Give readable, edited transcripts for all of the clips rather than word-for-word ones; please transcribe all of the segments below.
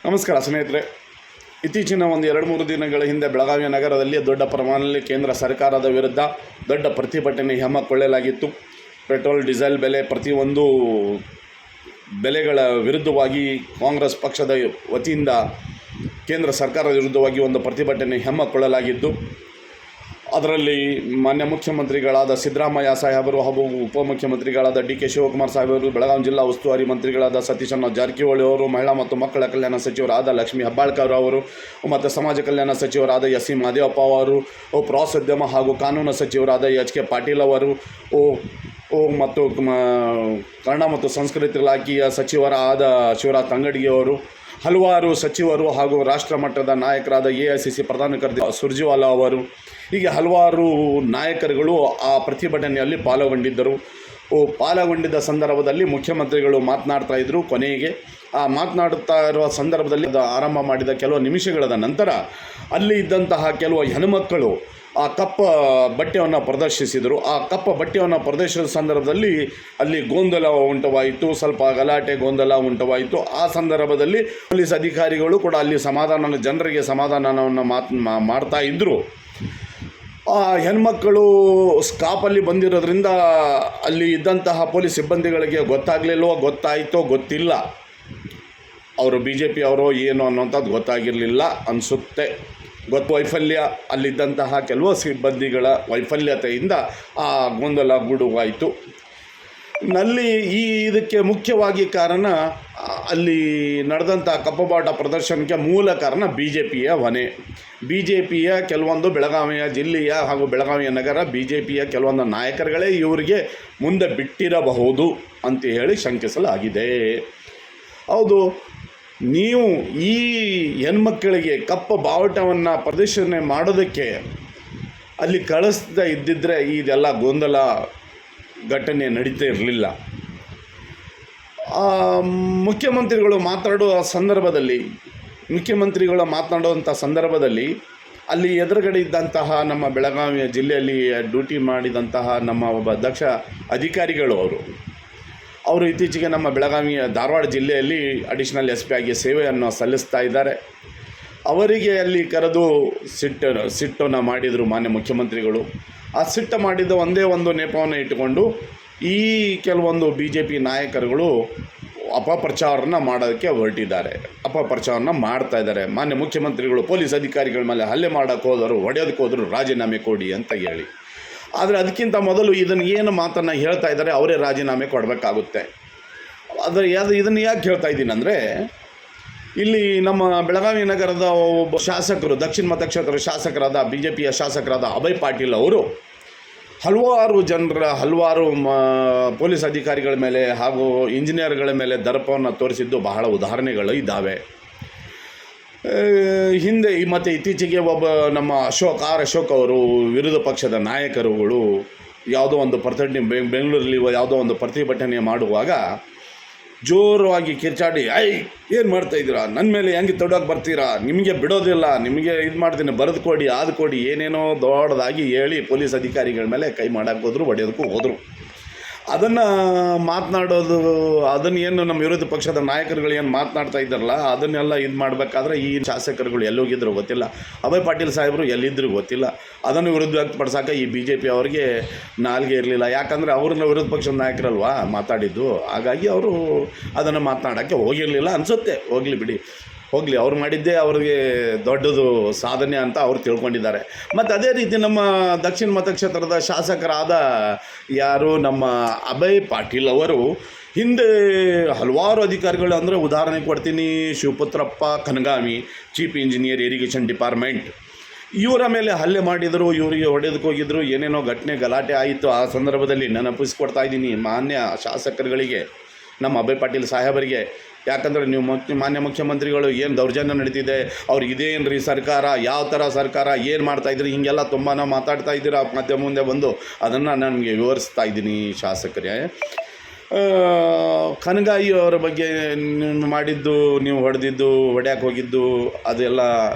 ನಮಸ್ಕಾರ ಸ್ನೇಹಿತರೆ. ಇತ್ತೀಚಿನ ಒಂದು 2-3 ದಿನಗಳ ಹಿಂದೆ ಬೆಳಗಾವಿಯ ನಗರದಲ್ಲಿ ದೊಡ್ಡ ಪ್ರಮಾಣದಲ್ಲಿ ಕೇಂದ್ರ ಸರ್ಕಾರದ ವಿರುದ್ಧ ದೊಡ್ಡ ಪ್ರತಿಭಟನೆ ಹಮ್ಮಿಕೊಳ್ಳಲಾಗಿತ್ತು. ಪೆಟ್ರೋಲ್, ಡೀಸೆಲ್ ಬೆಲೆ ಪ್ರತಿಯೊಂದು ಬೆಲೆಗಳ ವಿರುದ್ಧವಾಗಿ ಕಾಂಗ್ರೆಸ್ ಪಕ್ಷದ ವತಿಯಿಂದ ಕೇಂದ್ರ ಸರ್ಕಾರದ ವಿರುದ್ಧವಾಗಿ ಒಂದು ಪ್ರತಿಭಟನೆ ಹಮ್ಮಿಕೊಳ್ಳಲಾಗಿದ್ದು, ಅದರಲ್ಲಿ ಮಾನ್ಯ ಮುಖ್ಯಮಂತ್ರಿಗಳಾದ ಸಿದ್ದರಾಮಯ್ಯ ಸಾಹೇಬರು ಹಾಗೂ ಉಪಮುಖ್ಯಮಂತ್ರಿಗಳಾದ ಡಿ.ಕೆ. ಶಿವಕುಮಾರ್ ಸಾಹೇಬರು, ಬೆಳಗಾವಿ ಜಿಲ್ಲಾ ಉಸ್ತುವಾರಿ ಮಂತ್ರಿಗಳಾದ ಸತೀಶ್ ಜಾರಕಿಹೊಳಿ ಅವರು, ಮಹಿಳಾ ಮತ್ತು ಮಕ್ಕಳ ಕಲ್ಯಾಣ ಸಚಿವರಾದ ಲಕ್ಷ್ಮೀ ಹೆಬ್ಬಾಳ್ಕರ್ ಅವರು ಮತ್ತು ಸಮಾಜ ಕಲ್ಯಾಣ ಸಚಿವರಾದ ಎಸ್.ಸಿ. ಮಹದೇವಪ್ಪ ಅವರು, ಪ್ರವಾಸೋದ್ಯಮ ಹಾಗೂ ಕಾನೂನು ಸಚಿವರಾದ ಎಚ್.ಕೆ. ಪಾಟೀಲ್ ಅವರು, ಮತ್ತು ಕನ್ನಡ ಮತ್ತು ಸಂಸ್ಕೃತಿ ಇಲಾಖೆಯ ಸಚಿವರಾದ ಶಿವರಾಜ್ ತಂಗಡಗಿ ಅವರು, ಹಲವಾರು ಸಚಿವರು ಹಾಗೂ ರಾಷ್ಟ್ರ ಮಟ್ಟದ ನಾಯಕರಾದ AICC ಪ್ರಧಾನ ಕಾರ್ಯದರ್ಶಿ ಸುರ್ಜೇವಾಲಾ ಅವರು, ಹೀಗೆ ಹಲವಾರು ನಾಯಕರುಗಳು ಆ ಪ್ರತಿಭಟನೆಯಲ್ಲಿ ಪಾಲ್ಗೊಂಡಿದ್ದ ಸಂದರ್ಭದಲ್ಲಿ ಮುಖ್ಯಮಂತ್ರಿಗಳು ಮಾತನಾಡ್ತಾ ಇದ್ದರು. ಕೊನೆಗೆ ಆ ಮಾತನಾಡುತ್ತಾ ಇರುವ ಸಂದರ್ಭದಲ್ಲಿ ಆರಂಭ ಮಾಡಿದ ಕೆಲವು ನಿಮಿಷಗಳ ನಂತರ ಅಲ್ಲಿ ಇದ್ದಂತಹ ಕೆಲವು ಹೆಣ್ಣುಮಕ್ಕಳು ಆ ಕಪ್ಪ ಬಟ್ಟೆಯನ್ನು ಪ್ರದರ್ಶಿಸಿದರು. ಆ ಕಪ್ಪ ಬಟ್ಟೆಯನ್ನು ಪ್ರದರ್ಶಿಸಿದ ಸಂದರ್ಭದಲ್ಲಿ ಅಲ್ಲಿ ಗೊಂದಲ ಉಂಟವಾಯಿತು, ಸ್ವಲ್ಪ ಗಲಾಟೆ ಗೊಂದಲ ಉಂಟವಾಯಿತು. ಆ ಸಂದರ್ಭದಲ್ಲಿ ಪೊಲೀಸ್ ಅಧಿಕಾರಿಗಳು ಕೂಡ ಅಲ್ಲಿ ಜನರಿಗೆ ಸಮಾಧಾನವನ್ನು ಮಾಡ್ತಾ ಇದ್ದರು. ಆ ಹೆಣ್ಮಕ್ಕಳು ಸ್ಕಾಪಲ್ಲಿ ಬಂದಿರೋದ್ರಿಂದ ಅಲ್ಲಿ ಇದ್ದಂತಹ ಪೊಲೀಸ್ ಸಿಬ್ಬಂದಿಗಳಿಗೆ ಗೊತ್ತಾಯಿತೋ ಗೊತ್ತಿಲ್ಲ, ಅವರು BJP ಅವರೋ ಏನು ಅನ್ನೋಂಥದ್ದು ಗೊತ್ತಾಗಿರಲಿಲ್ಲ ಅನಿಸುತ್ತೆ. ವೈಫಲ್ಯ, ಅಲ್ಲಿದ್ದಂತಹ ಕೆಲವು ಸಿಬ್ಬಂದಿಗಳ ವೈಫಲ್ಯತೆಯಿಂದ ಆ ಗೊಂದಲ ಗೂಡುವಾಯಿತು. ಇದಕ್ಕೆ ಮುಖ್ಯವಾಗಿ ಕಾರಣ ಅಲ್ಲಿ ನಡೆದಂಥ ಕಪ್ಪಬಾಟ ಪ್ರದರ್ಶನಕ್ಕೆ ಮೂಲ ಕಾರಣ BJPಯ ಹೊಣೆ. BJPಯ ಕೆಲವೊಂದು ಬೆಳಗಾವಿಯ ಜಿಲ್ಲೆಯ ಹಾಗೂ ಬೆಳಗಾವಿಯ ನಗರ BJPಯ ಕೆಲವೊಂದು ನಾಯಕರುಗಳೇ ಇವರಿಗೆ ಮುಂದೆ ಬಿಟ್ಟಿರಬಹುದು ಅಂತ ಹೇಳಿ ಶಂಕಿಸಲಾಗಿದೆ. ಹೌದು, ನೀವು ಈ ಹೆಣ್ಮಕ್ಕಳಿಗೆ ಕಪ್ಪ ಬಾವುಟವನ್ನು ಪ್ರದರ್ಶನ ಮಾಡೋದಕ್ಕೆ ಅಲ್ಲಿ ಕಳಿಸ್ತಾ ಇದ್ದಿದ್ದರೆ ಇದೆಲ್ಲ ಗೊಂದಲ ಘಟನೆ ನಡೀತಾ ಇರಲಿಲ್ಲ. ಮುಖ್ಯಮಂತ್ರಿಗಳು ಮಾತನಾಡುವಂಥ ಸಂದರ್ಭದಲ್ಲಿ ಅಲ್ಲಿ ಎದುರುಗಡೆ ಇದ್ದಂತಹ ನಮ್ಮ ಬೆಳಗಾವಿಯ ಜಿಲ್ಲೆಯಲ್ಲಿ ಡ್ಯೂಟಿ ಮಾಡಿದಂತಹ ನಮ್ಮ ಒಬ್ಬ ದಕ್ಷ ಅಧಿಕಾರಿಗಳು ಅವರು ಇತ್ತೀಚೆಗೆ ನಮ್ಮ ಬೆಳಗಾವಿಯ ಧಾರವಾಡ ಜಿಲ್ಲೆಯಲ್ಲಿ ಅಡಿಷನಲ್ SP ಆಗಿ ಸೇವೆಯನ್ನು ಸಲ್ಲಿಸ್ತಾ ಇದ್ದಾರೆ. ಅವರಿಗೆ ಅಲ್ಲಿ ಕರೆದು ಸಿಟ್ಟನ್ನು ಮಾಡಿದರು ಮಾನ್ಯ ಮುಖ್ಯಮಂತ್ರಿಗಳು. ಆ ಸಿಟ್ಟು ಮಾಡಿದ ಒಂದೇ ಒಂದು ನೆಪವನ್ನು ಇಟ್ಟುಕೊಂಡು ಈ ಕೆಲವೊಂದು BJP ನಾಯಕರುಗಳು ಅಪಪ್ರಚಾರನ ಮಾಡೋದಕ್ಕೆ ಹೊರಟಿದ್ದಾರೆ, ಅಪಪ್ರಚಾರನ ಮಾಡ್ತಾ ಇದ್ದಾರೆ. ಮಾನ್ಯ ಮುಖ್ಯಮಂತ್ರಿಗಳು ಪೊಲೀಸ್ ಅಧಿಕಾರಿಗಳ ಮೇಲೆ ಹಲ್ಲೆ ಮಾಡೋಕ್ಕೆ ಹೊಡೆಯೋದಕ್ಕೆ ಹೋದರು, ರಾಜೀನಾಮೆ ಕೊಡಿ ಅಂತ ಹೇಳಿ. ಆದರೆ ಅದಕ್ಕಿಂತ ಮೊದಲು ಏನು ಮಾತನ್ನು ಹೇಳ್ತಾ ಇದ್ದಾರೆ, ಅವರೇ ರಾಜೀನಾಮೆ ಕೊಡಬೇಕಾಗುತ್ತೆ. ಆದರೆ ಇದನ್ನು ಯಾಕೆ ಹೇಳ್ತಾ ಇದ್ದೀನಿ ಅಂದರೆ, ಇಲ್ಲಿ ನಮ್ಮ ಬೆಳಗಾವಿ ನಗರದ ಒಬ್ಬ ಶಾಸಕರು, ದಕ್ಷಿಣ ಮತಕ್ಷೇತ್ರದ ಶಾಸಕರಾದ BJPಯ ಶಾಸಕರಾದ ಅಭಯ್ ಪಾಟೀಲ್ ಅವರು ಹಲವಾರು ಪೊಲೀಸ್ ಅಧಿಕಾರಿಗಳ ಮೇಲೆ ಹಾಗೂ ಇಂಜಿನಿಯರ್ಗಳ ಮೇಲೆ ದರ್ಪವನ್ನು ತೋರಿಸಿದ್ದು ಬಹಳ ಉದಾಹರಣೆಗಳು ಇದ್ದಾವೆ. ಹಿಂದೆ ಮತ್ತು ಇತ್ತೀಚೆಗೆ ಒಬ್ಬ ನಮ್ಮ ಅಶೋಕ್ ಅವರು ವಿರೋಧ ಪಕ್ಷದ ನಾಯಕರುಗಳು ಯಾವುದೋ ಒಂದು ಬೆಂಗಳೂರಲ್ಲಿ ಯಾವುದೋ ಒಂದು ಪ್ರತಿಭಟನೆ ಮಾಡುವಾಗ ಜೋರಾಗಿ ಕಿರ್ಚಾಡಿ, ಏನು ಮಾಡ್ತಾಯಿದ್ದೀರಾ, ನನ್ನ ಮೇಲೆ ಹೆಂಗೆ ತೊಡೋಕೆ ಬರ್ತೀರಾ, ನಿಮಗೆ ಬಿಡೋದಿಲ್ಲ, ನಿಮಗೆ ಇದು ಮಾಡ್ತೀನಿ, ಬರೆದು ಕೊಡಿ, ಅದು ಕೊಡಿ, ಏನೇನೋ ದೊಡ್ಡದಾಗಿ ಹೇಳಿ ಪೊಲೀಸ್ ಅಧಿಕಾರಿಗಳ ಮೇಲೆ ಕೈ ಮಾಡೋಕ್ಕೆ ಹೋದರು, ಹೊಡೆಯೋದಕ್ಕೂ ಹೋದರು. ಅದನ್ನು ಏನು ನಮ್ಮ ವಿರೋಧ ಪಕ್ಷದ ನಾಯಕರುಗಳು ಏನು ಮಾತನಾಡ್ತಾ ಇದ್ದಾರಲ್ಲ, ಅದನ್ನೆಲ್ಲ ಇದು ಮಾಡಬೇಕಾದ್ರೆ ಈ ಶಾಸಕರುಗಳು ಎಲ್ಲೋಗಿದ್ರು ಗೊತ್ತಿಲ್ಲ, ಅಭಯ್ ಪಾಟೀಲ್ ಸಾಹೇಬರು ಎಲ್ಲಿದ್ದರೂ ಗೊತ್ತಿಲ್ಲ. ಅದನ್ನು ವಿರುದ್ಧ ವ್ಯಕ್ತಪಡಿಸೋಕೆ ಈ BJP ಅವರಿಗೆ ನಾಲ್ಗೆ ಇರಲಿಲ್ಲ. ಯಾಕಂದರೆ ಅವ್ರನ್ನ ವಿರೋಧ ಪಕ್ಷದ ನಾಯಕರಲ್ವಾ ಮಾತಾಡಿದ್ದು, ಹಾಗಾಗಿ ಅವರು ಅದನ್ನು ಮಾತನಾಡೋಕ್ಕೆ ಹೋಗಿರಲಿಲ್ಲ ಅನಿಸುತ್ತೆ. ಹೋಗಲಿ, ಅವ್ರು ಮಾಡಿದ್ದೇ ಅವ್ರಿಗೆ ದೊಡ್ಡದು ಸಾಧನೆ ಅಂತ ಅವ್ರು ತಿಳ್ಕೊಂಡಿದ್ದಾರೆ. ಮತ್ತು ಅದೇ ರೀತಿ ನಮ್ಮ ದಕ್ಷಿಣ ಮತಕ್ಷೇತ್ರದ ಶಾಸಕರಾದ ನಮ್ಮ ಅಭಯ್ ಪಾಟೀಲ್ ಅವರು ಹಿಂದೆ ಹಲವಾರು ಅಧಿಕಾರಿಗಳು, ಅಂದರೆ ಉದಾಹರಣೆ ಕೊಡ್ತೀನಿ, Shivaputrappa Kanagavi, chief engineer irrigation department, ಇವರ ಮೇಲೆ ಹಲ್ಲೆ ಮಾಡಿದರು, ಇವರಿಗೆ ಹೊಡೆಯೋದಕ್ಕೆ ಹೋಗಿದ್ರು, ಏನೇನೋ ಗಲಾಟೆ ಆಯಿತು. ಆ ಸಂದರ್ಭದಲ್ಲಿ ನೆನಪಿಸ್ಕೊಡ್ತಾ ಇದ್ದೀನಿ ಮಾನ್ಯ ಶಾಸಕರುಗಳಿಗೆ, ನಮ್ಮ ಅಭಯ್ ಪಾಟೀಲ್ ಸಾಹೇಬರಿಗೆ. ಯಾಕಂದರೆ ನೀವು ಮಾನ್ಯ ಮುಖ್ಯಮಂತ್ರಿಗಳು ಏನು ದೌರ್ಜನ್ಯ ನಡೀತಿದೆ, ಅವ್ರಿಗೆ ಇದೇನು ಸರ್ಕಾರ, ಯಾವ ಥರ ಸರ್ಕಾರ, ಏನು ಮಾಡ್ತಾಯಿದ್ರಿ, ಹೀಗೆಲ್ಲ ತುಂಬಾ ಮಾತಾಡ್ತಾ ಇದ್ದೀರಾ ಮುಂದೆ ಬಂದು, ಅದನ್ನು ನನಗೆ ವಿವರಿಸ್ತಾ ಇದ್ದೀನಿ ಶಾಸಕರೇ. ಕನಗಾಯಿ ಅವರ ಬಗ್ಗೆ ಮಾಡಿದ್ದು, ನೀವು ಹೊಡೆದಿದ್ದು, ಹೊಡ್ಯಕ್ಕೆ ಹೋಗಿದ್ದು ಅದೆಲ್ಲ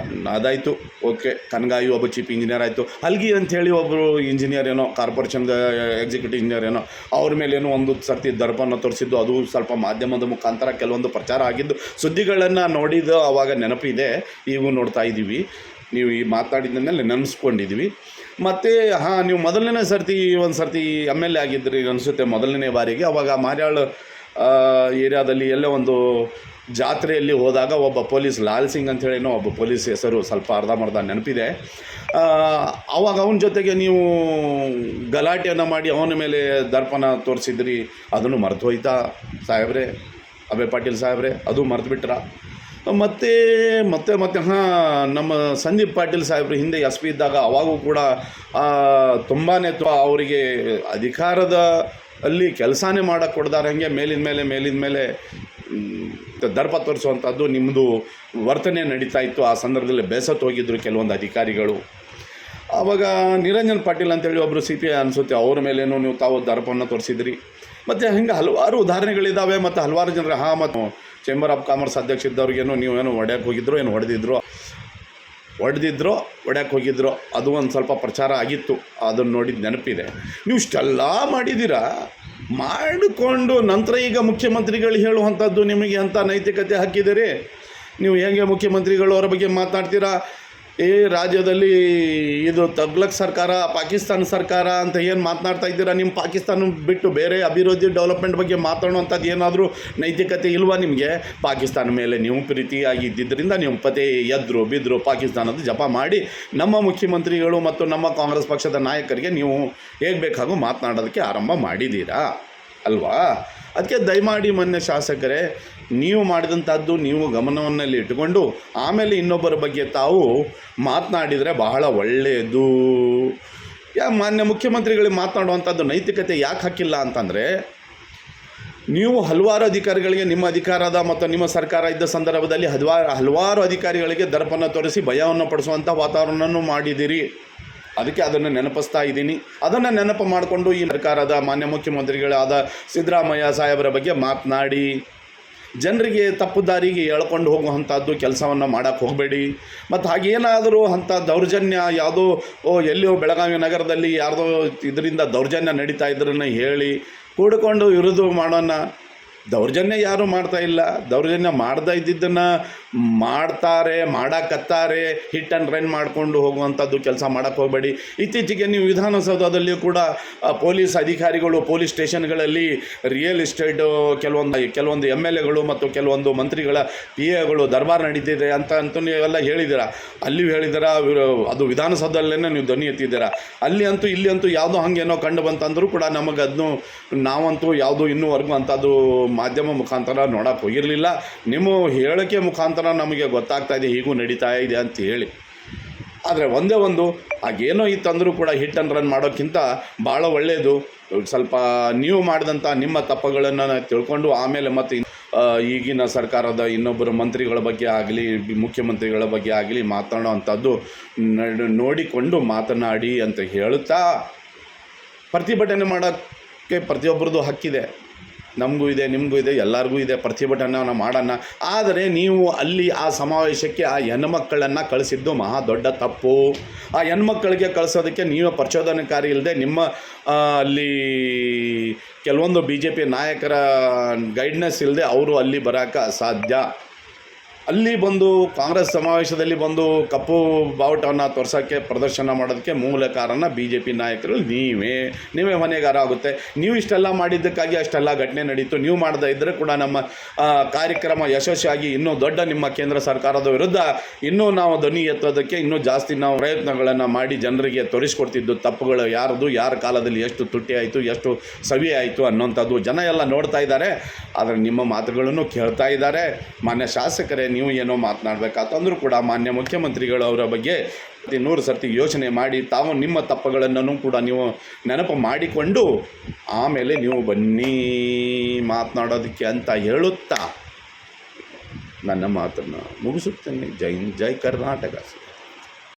ಅದಾಯಿತು. ಓಕೆ, ಕನಗಾಯಿ ಒಬ್ಬ ಚೀಫ್ ಇಂಜಿನಿಯರ್ ಆಯಿತು. ಹಲ್ಗಿ ಅಂಥೇಳಿ ಒಬ್ಬರು ಇಂಜಿನಿಯರ್ ಏನೋ, ಕಾರ್ಪೊರೇಷನ್ದ ಎಕ್ಸಿಕ್ಯೂಟಿವ್ ಇಂಜಿನಿಯರ್ ಏನೋ, ಅವ್ರ ಮೇಲೇನೋ ಒಂದು ಸರ್ತಿ ದರ್ಪನ್ನು ತೋರಿಸಿದ್ದು, ಅದು ಸ್ವಲ್ಪ ಮಾಧ್ಯಮದ ಮುಖಾಂತರ ಕೆಲವೊಂದು ಪ್ರಚಾರ ಆಗಿದ್ದು ಸುದ್ದಿಗಳನ್ನು ನೋಡಿದ್ದು ಆವಾಗ ನೆನಪಿದೆ. ಈಗೂ ನೋಡ್ತಾ ಇದ್ದೀವಿ. ನೀವು ಈ ಮಾತಾಡಿದ್ದನ್ನೆಲ್ಲ ನೆನೆಸ್ಕೊಂಡಿದ್ವಿ. ಮತ್ತು ನೀವು ಮೊದಲನೇ ಸರ್ತಿ ಒಂದು ಸರ್ತಿ MLA ಆಗಿದ್ರಿ ಅನಿಸುತ್ತೆ, ಮೊದಲನೇ ಬಾರಿಗೆ. ಅವಾಗ ಮಾರ್ಯಾಳ್ ಏರಿಯಾದಲ್ಲಿ ಎಲ್ಲೋ ಒಂದು ಜಾತ್ರೆಯಲ್ಲಿ ಹೋದಾಗ ಒಬ್ಬ ಪೊಲೀಸ್, ಲಾಲ್ ಸಿಂಗ್ ಅಂಥೇಳೇನೋ ಒಬ್ಬ ಪೊಲೀಸ್ ಹೆಸರು ಸ್ವಲ್ಪ ಅರ್ಧಂಬರ್ಧ ನೆನಪಿದೆ. ಆವಾಗ ಅವನ ಜೊತೆಗೆ ನೀವು ಗಲಾಟೆಯನ್ನು ಮಾಡಿ ಅವನ ಮೇಲೆ ದರ್ಪಣ ತೋರಿಸಿದ್ರಿ. ಅದನ್ನು ಮರೆತು ಹೋಯ್ತಾ ಸಾಹೇಬ್ರೆ, ಅಭಯ್ ಪಾಟೀಲ್ ಸಾಹೇಬ್ರೆ? ಅದು ಮರೆತು ಬಿಟ್ರಾ? ಮತ್ತು ನಮ್ಮ ಸಂದೀಪ್ ಪಾಟೀಲ್ ಸಾಹೇಬರು ಹಿಂದೆ SP ಇದ್ದಾಗ ಅವಾಗೂ ಕೂಡ ತುಂಬಾ ಅವರಿಗೆ ಅಧಿಕಾರದ ಅಲ್ಲಿ ಕೆಲಸನೇ ಮಾಡೋಕ್ಕೆ ಕೊಡ್ದಾರಂಗೆ ಮೇಲಿನ ಮೇಲೆ ದರ್ಪ ತೋರಿಸುವಂಥದ್ದು ನಿಮ್ಮದು ವರ್ತನೆ ನಡೀತಾ ಇತ್ತು. ಆ ಸಂದರ್ಭದಲ್ಲಿ ಬೇಸತ್ತು ಹೋಗಿದ್ದರು ಕೆಲವೊಂದು ಅಧಿಕಾರಿಗಳು. ಆವಾಗ ನಿರಂಜನ್ ಪಾಟೀಲ್ ಅಂತೇಳಿ ಒಬ್ಬರು CPI ಅನಿಸುತ್ತೆ, ಅವ್ರ ಮೇಲೇನೂ ನೀವು ತಾವು ದರ್ಪವನ್ನು ತೋರಿಸಿದ್ರಿ. ಮತ್ತು ಹಿಂಗೆ ಹಲವಾರು ಉದಾಹರಣೆಗಳಿದ್ದಾವೆ. ಮತ್ತು ಹಲವಾರು ಜನರು ಮತ್ತು ಚೇಂಬರ್ ಆಫ್ ಕಾಮರ್ಸ್ ಅಧ್ಯಕ್ಷ ಇದ್ದವ್ರಿಗೇನು ನೀವೇನು ಹೊಡ್ಯಕ್ಕೆ ಹೋಗಿದ್ರು, ಏನು ಹೊಡ್ಯಕ್ಕೆ ಹೋಗಿದ್ರು, ಅದು ಒಂದು ಸ್ವಲ್ಪ ಪ್ರಚಾರ ಆಗಿತ್ತು. ಅದನ್ನು ನೋಡಿದ ನೆನಪಿದೆ. ನೀವು ಇಷ್ಟೆಲ್ಲ ಮಾಡಿದ್ದೀರಾ, ಮಾಡಿಕೊಂಡು ನಂತರ ಈಗ ಮುಖ್ಯಮಂತ್ರಿಗಳು ಹೇಳುವಂಥದ್ದು ನಿಮಗೆ ಅಂಥ ನೈತಿಕತೆ ಹಾಕಿದ್ದೀರಿ. ನೀವು ಹೇಗೆ ಮುಖ್ಯಮಂತ್ರಿಗಳು ಅವರ ಬಗ್ಗೆ ಮಾತನಾಡ್ತೀರಾ? ಈ ರಾಜ್ಯದಲ್ಲಿ ಇದು ತಗ್ಲಕ್ ಸರ್ಕಾರ, ಪಾಕಿಸ್ತಾನ ಸರ್ಕಾರ ಅಂತ ಏನು ಮಾತನಾಡ್ತಾ ಇದ್ದೀರಾ? ನಿಮ್ಮ ಪಾಕಿಸ್ತಾನ ಬಿಟ್ಟು ಬೇರೆ ಅಭಿವೃದ್ಧಿ ಡೆವಲಪ್ಮೆಂಟ್ ಬಗ್ಗೆ ಮಾತಾಡುವಂಥದ್ದು ಏನಾದರೂ ನೈತಿಕತೆ ಇಲ್ವಾ ನಿಮಗೆ? ಪಾಕಿಸ್ತಾನ ಮೇಲೆ ನೀವು ಪ್ರೀತಿಯಾಗಿದ್ದರಿಂದ ನೀವು ಎದ್ರು ಬಿದ್ದರು ಪಾಕಿಸ್ತಾನದ ಜಪ ಮಾಡಿ ನಮ್ಮ ಮುಖ್ಯಮಂತ್ರಿಗಳು ಮತ್ತು ನಮ್ಮ ಕಾಂಗ್ರೆಸ್ ಪಕ್ಷದ ನಾಯಕರಿಗೆ ನೀವು ಹೇಗೆ ಬೇಕಾಗೂ ಮಾತನಾಡೋದಕ್ಕೆ ಆರಂಭ ಮಾಡಿದ್ದೀರಾ ಅಲ್ವಾ? ಅದಕ್ಕೆ ದಯಮಾಡಿ ಮಾನ್ಯ ಶಾಸಕರೇ, ನೀವು ಮಾಡಿದಂಥದ್ದು ನೀವು ಗಮನವನ್ನಲ್ಲಿ ಇಟ್ಟುಕೊಂಡು ಆಮೇಲೆ ಇನ್ನೊಬ್ಬರ ಬಗ್ಗೆ ತಾವು ಮಾತನಾಡಿದರೆ ಬಹಳ ಒಳ್ಳೆಯದು. ಮಾನ್ಯ ಮುಖ್ಯಮಂತ್ರಿಗಳಿಗೆ ಮಾತನಾಡುವಂಥದ್ದು ನೈತಿಕತೆ ಯಾಕೆ ಹಾಕಿಲ್ಲ ಅಂತಂದರೆ, ನೀವು ಹಲವಾರು ಅಧಿಕಾರಿಗಳಿಗೆ ನಿಮ್ಮ ಅಧಿಕಾರದ ಮತ್ತು ನಿಮ್ಮ ಸರ್ಕಾರ ಇದ್ದ ಸಂದರ್ಭದಲ್ಲಿ ಹಲವಾರು ಅಧಿಕಾರಿಗಳಿಗೆ ದರ್ಪನ್ನು ತೋರಿಸಿ ಭಯವನ್ನು ಪಡಿಸುವಂಥ ವಾತಾವರಣವನ್ನು ಮಾಡಿದ್ದೀರಿ. ಅದಕ್ಕೆ ಅದನ್ನು ನೆನಪಿಸ್ತಾ ಇದ್ದೀನಿ. ಅದನ್ನು ನೆನಪು ಮಾಡಿಕೊಂಡು ಈ ಸರ್ಕಾರದ ಮಾನ್ಯ ಮುಖ್ಯಮಂತ್ರಿಗಳಾದ ಸಿದ್ದರಾಮಯ್ಯ ಸಾಹೇಬರ ಬಗ್ಗೆ ಮಾತನಾಡಿ ಜನರಿಗೆ ತಪ್ಪು ದಾರಿಗೆ ಎಳ್ಕೊಂಡು ಹೋಗುವಂಥದ್ದು ಕೆಲಸವನ್ನು ಮಾಡೋಕ್ಕೆ ಹೋಗಬೇಡಿ. ಮತ್ತು ಹಾಗೇನಾದರೂ ಅಂಥ ದೌರ್ಜನ್ಯ ಯಾವುದೋ ಎಲ್ಲಿಯೋ ಬೆಳಗಾವಿ ನಗರದಲ್ಲಿ ಯಾರ್ದೋ ಇದರಿಂದ ದೌರ್ಜನ್ಯ ನಡೀತಾ ಇದ್ರನ್ನ ಹೇಳಿ ಕೂಡಿಕೊಂಡು ವಿರೋಧ ಮಾಡೋಣ. ದೌರ್ಜನ್ಯ ಯಾರೂ ಮಾಡ್ತಾ ಇಲ್ಲ. ದೌರ್ಜನ್ಯ ಮಾಡ್ತಾ ಇದ್ದಿದ್ದನ್ನು ಮಾಡಾಕತ್ತಾರೆ. ಹಿಟ್ ಆ್ಯಂಡ್ ರನ್ ಮಾಡಿಕೊಂಡು ಹೋಗುವಂಥದ್ದು ಕೆಲಸ ಮಾಡೋಕ್ಕೆ ಹೋಗಬೇಡಿ. ಇತ್ತೀಚೆಗೆ ನೀವು ವಿಧಾನಸೌಧದಲ್ಲಿಯೂ ಕೂಡ ಪೊಲೀಸ್ ಅಧಿಕಾರಿಗಳು ಪೊಲೀಸ್ ಸ್ಟೇಷನ್ಗಳಲ್ಲಿ ರಿಯಲ್ ಎಸ್ಟೇಟು ಕೆಲವೊಂದು MLAಗಳು ಮತ್ತು ಕೆಲವೊಂದು ಮಂತ್ರಿಗಳ PAಗಳು ದರ್ಬಾರ್ ನಡೀತಿದೆ ಅಂತ ನೀವೆಲ್ಲ ಹೇಳಿದ್ದೀರಾ. ಅಲ್ಲಿಯೂ ಹೇಳಿದ್ದೀರಾ, ಅದು ವಿಧಾನಸೌಧದಲ್ಲೇ ನೀವು ಧ್ವನಿ ಎತ್ತಿದ್ದೀರಾ. ಇಲ್ಲಿ ಅಂತೂ ಯಾವುದೋ ಹಾಗೇನೋ ಕಂಡು ಬಂತಂದರೂ ಕೂಡ ನಮಗೆ ಅದನ್ನು ನಾವಂತೂ ಯಾವುದೂ ಇನ್ನೂವರೆಗೂ ಅಂಥದ್ದು ಮಾಧ್ಯಮ ಮುಖಾಂತರ ನೋಡೋಕ್ಕೆ ಹೋಗಿರಲಿಲ್ಲ. ನಿಮ್ಮ ಹೇಳಿಕೆ ಮುಖಾಂತರ ನಮಗೆ ಗೊತ್ತಾಗ್ತಾ ಇದೆ ಹೀಗೂ ನಡೀತಾ ಇದೆ ಅಂತ ಹೇಳಿ. ಆದರೆ ಒಂದೇ ಒಂದು ಹಾಗೇನೋ ಇತ್ತಂದರೂ ಕೂಡ ಹಿಟ್ ಆ್ಯಂಡ್ ರನ್ ಮಾಡೋಕ್ಕಿಂತ ಭಾಳ ಒಳ್ಳೆಯದು ಸ್ವಲ್ಪ ನೀವು ಮಾಡಿದಂಥ ನಿಮ್ಮ ತಪ್ಪುಗಳನ್ನು ತಿಳ್ಕೊಂಡು ಆಮೇಲೆ ಮತ್ತು ಈಗಿನ ಸರ್ಕಾರದ ಇನ್ನೊಬ್ಬರು ಮಂತ್ರಿಗಳ ಬಗ್ಗೆ ಆಗಲಿ ಮುಖ್ಯಮಂತ್ರಿಗಳ ಬಗ್ಗೆ ಆಗಲಿ ಮಾತನಾಡೋ ಅಂಥದ್ದು ನೋಡಿಕೊಂಡು ಮಾತನಾಡಿ ಅಂತ ಹೇಳುತ್ತಾ, ಪ್ರತಿಭಟನೆ ಮಾಡೋಕ್ಕೆ ಪ್ರತಿಯೊಬ್ಬರದ್ದು ಹಕ್ಕಿದೆ. ನಮಗೂ ಇದೆ, ನಿಮಗೂ ಇದೆ, ಎಲ್ಲರಿಗೂ ಇದೆ. ಪ್ರತಿಭಟನೆ ಮಾಡೋಣ. ಆದರೆ ನೀವು ಅಲ್ಲಿ ಆ ಸಮಾವೇಶಕ್ಕೆ ಆ ಹೆಣ್ಮಕ್ಕಳನ್ನು ಕಳಿಸಿದ್ದು ಮಹಾ ದೊಡ್ಡ ತಪ್ಪು. ಆ ಹೆಣ್ಮಕ್ಕಳಿಗೆ ಕಳಿಸೋದಕ್ಕೆ ನೀವು ಪ್ರಚೋದನಕಾರಿ ಇಲ್ಲದೆ ನಿಮ್ಮ ಅಲ್ಲಿ ಕೆಲವೊಂದು BJP ನಾಯಕರ ಗೈಡ್ನೆಸ್ ಇಲ್ಲದೆ ಅವರು ಅಲ್ಲಿ ಬರೋಕ್ಕೆ ಅಸಾಧ್ಯ. ಅಲ್ಲಿ ಬಂದು ಕಾಂಗ್ರೆಸ್ ಸಮಾವೇಶದಲ್ಲಿ ಬಂದು ಕಪ್ಪು ಬಾವುಟವನ್ನು ತೋರ್ಸೋಕ್ಕೆ ಪ್ರದರ್ಶನ ಮಾಡೋದಕ್ಕೆ ಮೂಲ ಕಾರಣ BJP ನಾಯಕರು ನೀವೇ ಹೊಣೆಗಾರ ಆಗುತ್ತೆ. ನೀವು ಇಷ್ಟೆಲ್ಲ ಮಾಡಿದ್ದಕ್ಕಾಗಿ ಅಷ್ಟೆಲ್ಲ ಘಟನೆ ನಡೀತು. ನೀವು ಮಾಡದೇ ಇದ್ದರೆ ಕೂಡ ನಮ್ಮ ಕಾರ್ಯಕ್ರಮ ಯಶಸ್ವಿಯಾಗಿ ಇನ್ನೂ ದೊಡ್ಡ ನಿಮ್ಮ ಕೇಂದ್ರ ಸರ್ಕಾರದ ವಿರುದ್ಧ ಇನ್ನೂ ನಾವು ಧ್ವನಿ ಎತ್ತೋದಕ್ಕೆ ಇನ್ನೂ ಜಾಸ್ತಿ ನಾವು ಪ್ರಯತ್ನಗಳನ್ನು ಮಾಡಿ ಜನರಿಗೆ ತೋರಿಸ್ಕೊಡ್ತಿದ್ದು ತಪ್ಪುಗಳು ಯಾರದು, ಯಾರ ಕಾಲದಲ್ಲಿ ಎಷ್ಟು ತುಟ್ಟಿ ಆಯಿತು, ಎಷ್ಟು ಸವಿ ಆಯಿತು ಅನ್ನೋಂಥದ್ದು ಜನ ಎಲ್ಲ ನೋಡ್ತಾ ಇದ್ದಾರೆ. ಆದರೆ ನಿಮ್ಮ ಮಾತುಗಳನ್ನು ಕೇಳ್ತಾ ಇದ್ದಾರೆ. ಮಾನ್ಯ ಶಾಸಕರೇ, ನೀವು ಏನೋ ಮಾತನಾಡಬೇಕಾತಂದ್ರೂ ಕೂಡ ಮಾನ್ಯ ಮುಖ್ಯಮಂತ್ರಿಗಳು ಅವರ ಬಗ್ಗೆ 100 ಸರ್ತಿ ಯೋಚನೆ ಮಾಡಿ ತಾವು ನಿಮ್ಮ ತಪ್ಪುಗಳನ್ನು ಕೂಡ ನೀವು ನೆನಪು ಮಾಡಿಕೊಂಡು ಆಮೇಲೆ ನೀವು ಬನ್ನಿ ಮಾತನಾಡೋದಕ್ಕೆ ಅಂತ ಹೇಳುತ್ತಾ ನನ್ನ ಮಾತನ್ನು ಮುಗಿಸುತ್ತೇನೆ. ಜೈ ಹಿಂದ್, ಜೈ ಕರ್ನಾಟಕ.